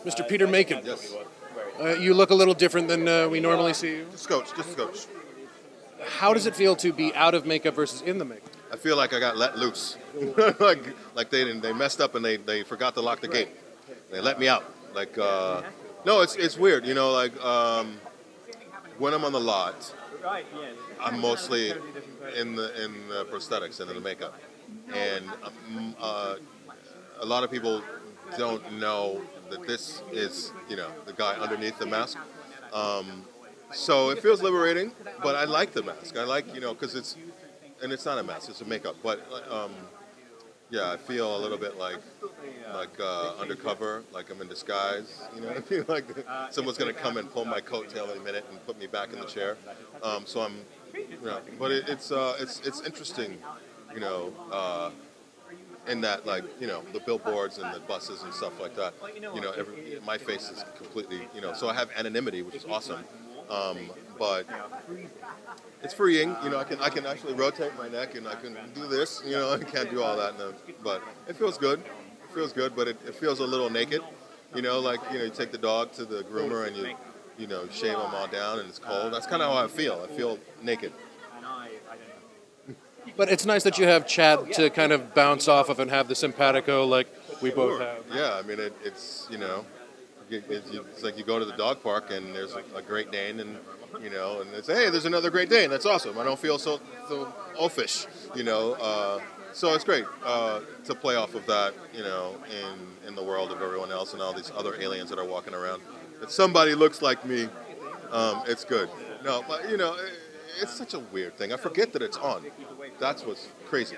Mr. Peter Macon. Yes. You look a little different than we normally see you. Just coach. How does it feel to be out of makeup versus in the makeup? I feel like I got let loose. like they messed up and they forgot to lock the gate. They let me out. Like no, it's weird. You know, like when I'm on the lot, I'm mostly in the prosthetics and in the makeup, and a lot of people don't know that this is, you know, the guy underneath the mask. So it feels liberating, but I like the mask. I like, you know, because it's not a mask, it's a makeup. But yeah, I feel a little bit like undercover, like I'm in disguise. You know, I feel like someone's gonna come and pull my coattail in a minute and put me back in the chair. So I'm, you know, but it's interesting, you know. In that, like, you know, the billboards and the buses and stuff like that, you know, my face is completely, you know, so I have anonymity, which is awesome, but it's freeing, you know. I can actually rotate my neck and I can do this, you know. I can't do all that, but it feels good. It feels good, but it feels a little naked, you know, like, you know, you take the dog to the groomer and you know, shave them all down and it's cold. That's kind of how I feel. I feel naked. But it's nice that you have Chad to kind of bounce off of and have the simpatico like we both have. Yeah, I mean, it's, you know, it's like you go to the dog park and there's a Great Dane and, you know, and it's, hey, there's another Great Dane. That's awesome. I don't feel so oafish, you know. So it's great to play off of that, you know, in the world of everyone else and all these other aliens that are walking around. If somebody looks like me, it's good. No, but, you know, it's such a weird thing. I forget that it's on. That's what's crazy.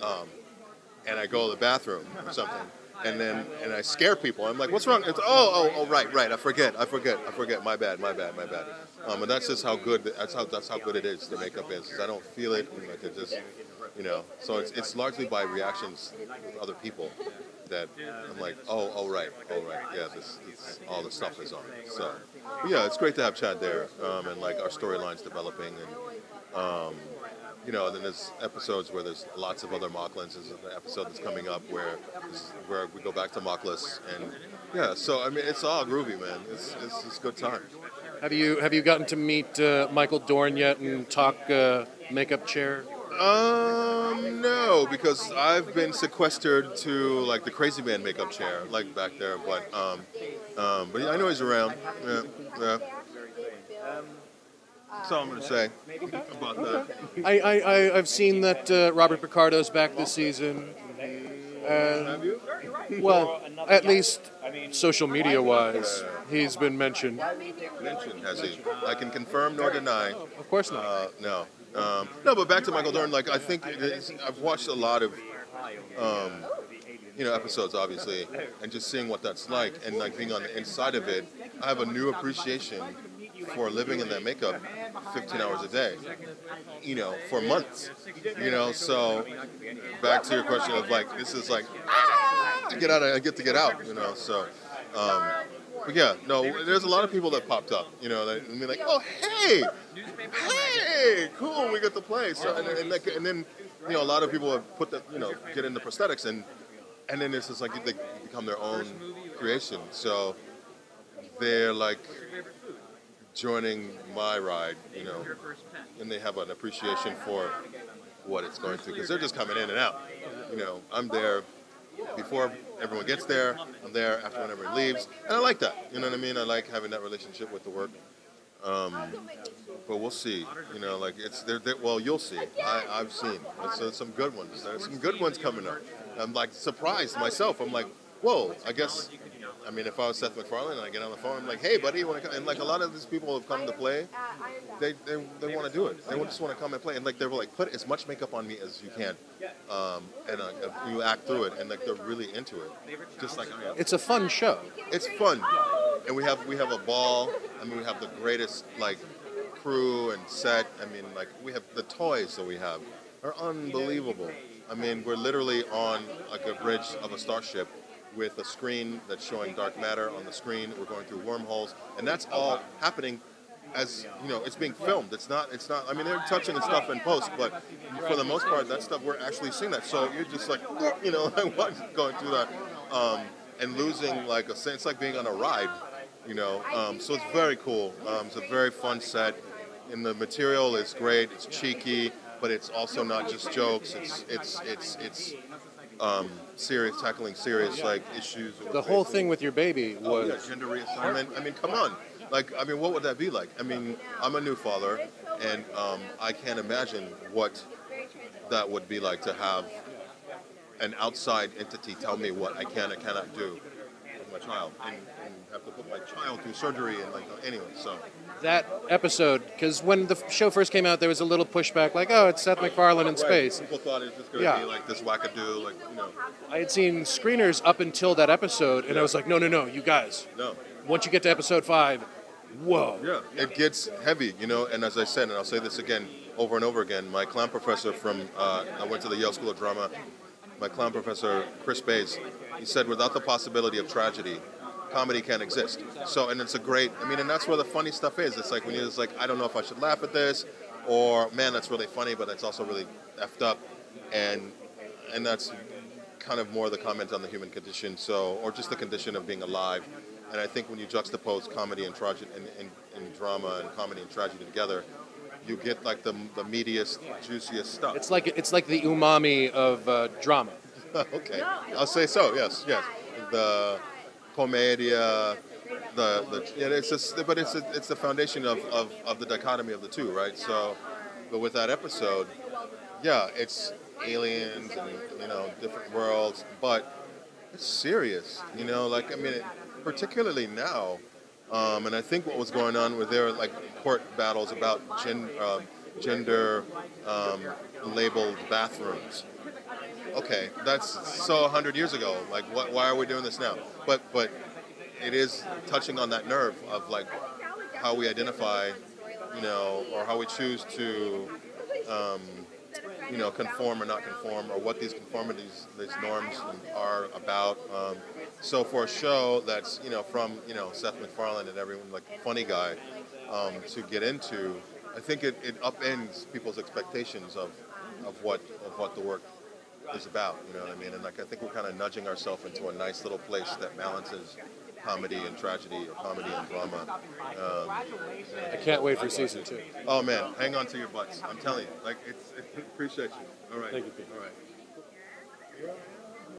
And I go to the bathroom or something, and I scare people. I'm like, "What's wrong?" It's right. I forget. My bad. And that's just how good. That's how good it is. The makeup is. I don't feel it. And like it just, you know. So it's largely by reactions with other people that I'm like, right. Yeah, this all the stuff is on. So yeah, it's great to have Chad there, and like our storyline's developing, and you know, and then there's episodes where there's lots of other Mocklins. There's an episode that's coming up where we go back to Mockless, and yeah, so I mean, it's all groovy, man. It's a good time. Have you gotten to meet Michael Dorn yet and talk makeup chair? No, because I've been sequestered to like the Crazy Man makeup chair, like back there. But I know he's around. Yeah. That's all I'm going to say about that. I've seen that Robert Picardo's back this season. Have you? Well, at least social media-wise, he's been mentioned. Mentioned, has he? I can confirm nor deny. Of course not. No. No, but back to Michael Dorn, like, I think I've watched a lot of, you know, episodes, obviously, and just seeing what that's like, and like being on the inside of it, I have a new appreciation for living in that makeup 15 hours a day, you know, for months, you know. So back to your question of like, this is like, I get to get out, you know. So but yeah, no, there's a lot of people that popped up, you know, that be like, oh, hey, cool, we get to play. So and then you know, a lot of people have put that, you know, get into prosthetics, and then it's just like they become their own creation. So they're like joining my ride, you know, and they have an appreciation for what it's going through, because they're just coming in and out. You know, I'm there before everyone gets there, I'm there after when everyone leaves, and I like that, you know what I mean? I like having that relationship with the work. But we'll see, you know, like it's well, you'll see. I've seen some good ones. There's some good ones coming up. I'm like surprised myself. I'm like, whoa, I guess. I mean, if I was Seth MacFarlane and I get on the phone, I'm like, hey, buddy, you want to come? And like a lot of these people have come to play, they want to do it. They just want to come and play. And like, they're like, put as much makeup on me as you can. And you act through it. And like, they're really into it. Just like I am. It's a fun show. It's fun. And we have a ball. I mean, we have the greatest like crew and set. I mean, like, we have the toys that we have are unbelievable. I mean, we're literally on like a bridge of a starship with a screen that's showing dark matter on the screen. We're going through wormholes, and that's all happening as, you know, it's being filmed. It's not, I mean, they're touching and stuff in post, but for the most part, that stuff, we're actually seeing that. So you're just like, you know, going through that. and losing like a sense, like being on a ride, you know. So it's very cool. It's a very fun set, and the material is great. It's cheeky, but it's also not just jokes. It's serious, tackling serious like issues. The whole thing with your baby was gender reassignment. I mean, come on. Like, I mean, what would that be like? I mean, I'm a new father, and I can't imagine what that would be like to have an outside entity tell me what I can and cannot do with my child, and have to put my child through surgery and like anyway. So that episode, because when the show first came out, there was a little pushback, like, oh, it's Seth MacFarlane in space. People thought it was just going to be like this wackadoo, like, you know. I had seen screeners up until that episode, and I was like, no, you guys. No. Once you get to episode 5, whoa. Yeah, it gets heavy, you know, and as I said, and I'll say this again over and over again, my clown professor from, I went to the Yale School of Drama, my clown professor, Chris Bays, he said, without the possibility of tragedy, comedy can't exist. So, and it's a great, I mean, and that's where the funny stuff is. It's like when you're just like, I don't know if I should laugh at this, or man, that's really funny, but it's also really effed up, and that's kind of more the comment on the human condition, so, or just the condition of being alive. And I think when you juxtapose comedy and tragedy and drama and comedy and tragedy together, you get like the meatiest, juiciest stuff. It's like the umami of drama. Okay, I'll say so. Yes. The commedia, it's the foundation of the dichotomy of the two, right? So, but with that episode, yeah, it's aliens and, you know, different worlds, but it's serious, you know. Like, I mean, particularly now. And I think what was going on with their like court battles about gender labeled bathrooms. Okay, that's so 100 years ago. Like, why are we doing this now? But it is touching on that nerve of like how we identify, you know, or how we choose to, you know, conform or not conform, or what these conformities, these norms are about. So for a show that's, you know, from, you know, Seth MacFarlane and everyone, like funny guy, to get into, I think it upends people's expectations of what the work is about. You know what I mean? And like I think we're kind of nudging ourselves into a nice little place that balances comedy and tragedy, or comedy and drama. I can't wait for season 2. Oh man, hang on to your butts. I'm telling you, like appreciate you. All right. Thank you, Pete. All right.